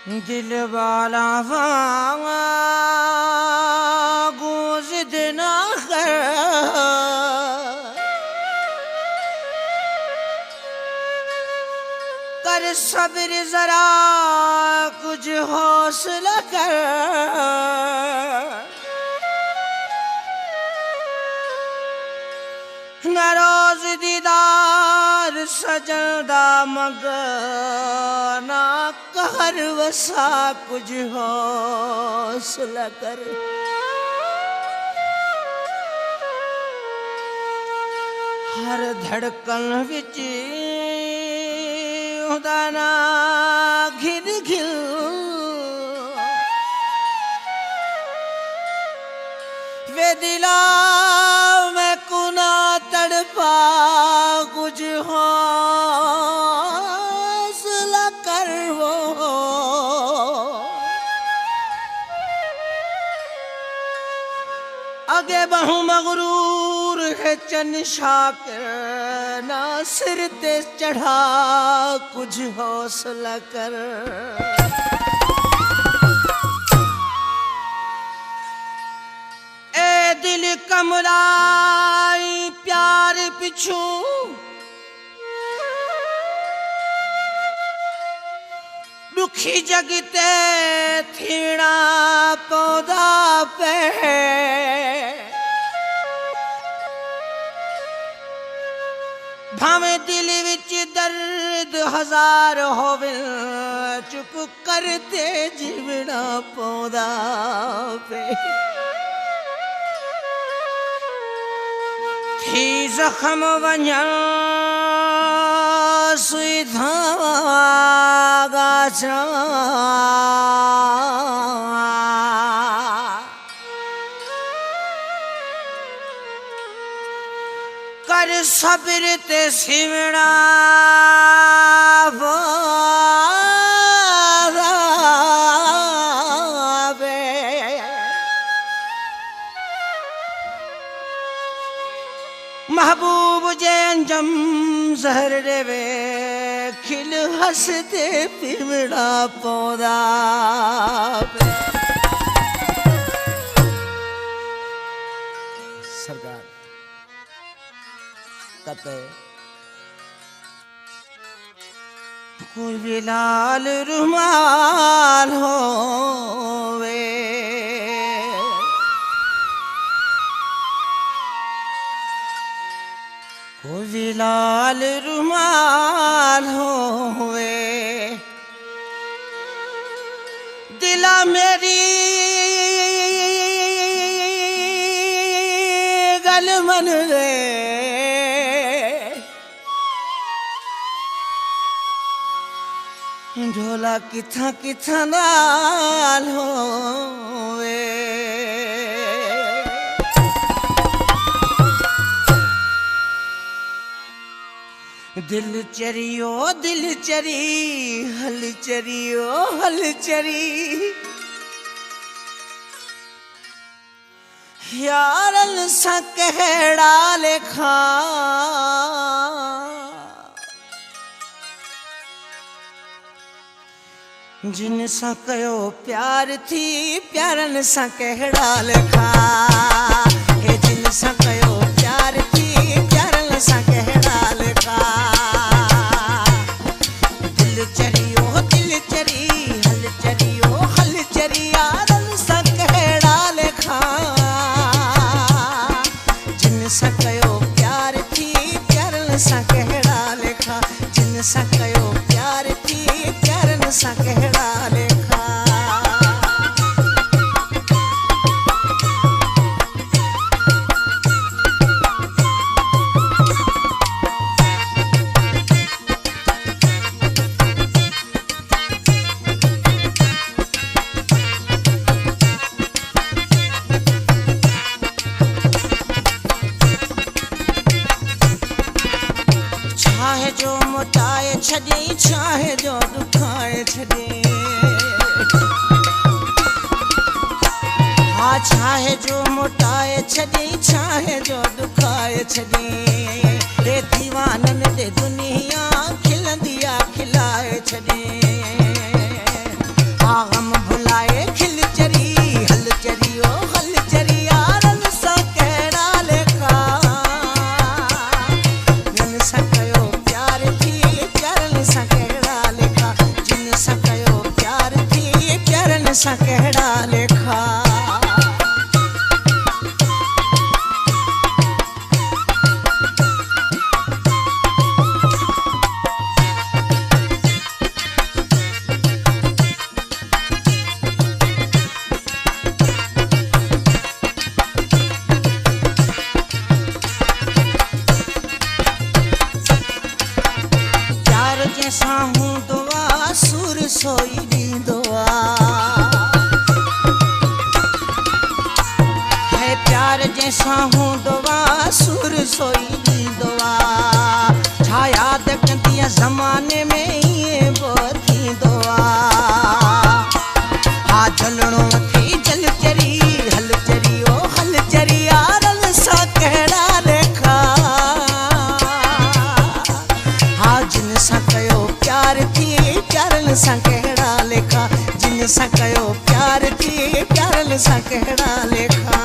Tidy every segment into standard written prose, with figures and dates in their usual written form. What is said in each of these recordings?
दिल वाला गुज़िद ना कर सब्र जरा कुछ हौसला कर नारोज दीदार सजदा मगना कहर वसा कुछ हौसला कर हर धड़कन विच उदाना घिर घिर वे दिला मैं कुना तड़पा कुछ हौसला कर वो आगे बहु मगरूर है चन शाकिर ना सिर ते चढ़ा कुछ हौसला कर ए दिल कमलाई प्यार पिछू दुखी जगते थीना पौधा पे भावे दिल विच दर्द हजार होवे चुप करते जीवना पौधा पे थी जख्म वंजन सुई धागा कर सब्र ते सिमड़ा महबूब जे अंजम जहर देवे खिल हंसते पिमड़ा पौधा सरकार कहते कोई भी लाल रुमाल होवे कोई भी लाल रुमाल होवे दिला मेरी गल मन रे ढोला किथा किथा नाल होवे दिल चरियो दिल चरी हल चरियो हल चरी यारल सा कहड़ा लेखा जिन सा कयो प्यार थी प्यारन सा कहड़ा लेखा हे जिन सा कयो प्यार थी प्यारन सा कहड़ा लेखा दिल चरियो दिल चरी हल चरियो हल चरी यारन सा कहड़ा लेखा जिन सा कयो प्यार थी प्यारन सा कहड़ा लेखा जिन सा कयो प्यार थी प्यारन सा कहड़ा लेखा चाहे जो मोटाए छॾे चाहे जो दुखाए छॾे हाँ चाहे जो मोटाए छॾे चाहे जो दुखाए छॾे रे दीवानन दे दुनिया खिलंदी आ खिलाए छॾे आगम भुलाए खिल चरी हल चरी ओ हल चरी यारन सा कहिड़ा लेखा जिन सां कयो प्यार थी प्यारन सां कहिड़ा लेखा जिन सां कयो प्यार थी प्यारन सां कहिड़ा लेखा जैसा हूंदो आहे सुर सोई ॾींदो आहे प्यार जैसा हूंदो आहे सुर सोई ॾींदो आहे छा यादि कंदीअ ज़माने में ईअं बि थींदो आहे हा झलणो थी जल चरी हल चरी ओ हल चरी यारनि सां कहिड़ा लेखा हा जिन सां कयो प्यार थी प्यारनि सां कहिड़ा लेखा जिन सां कयो प्यार थी प्यारनि सां कहिड़ा लेखा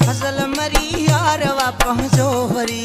फज़ल मरी यार वा पहुंचो वरी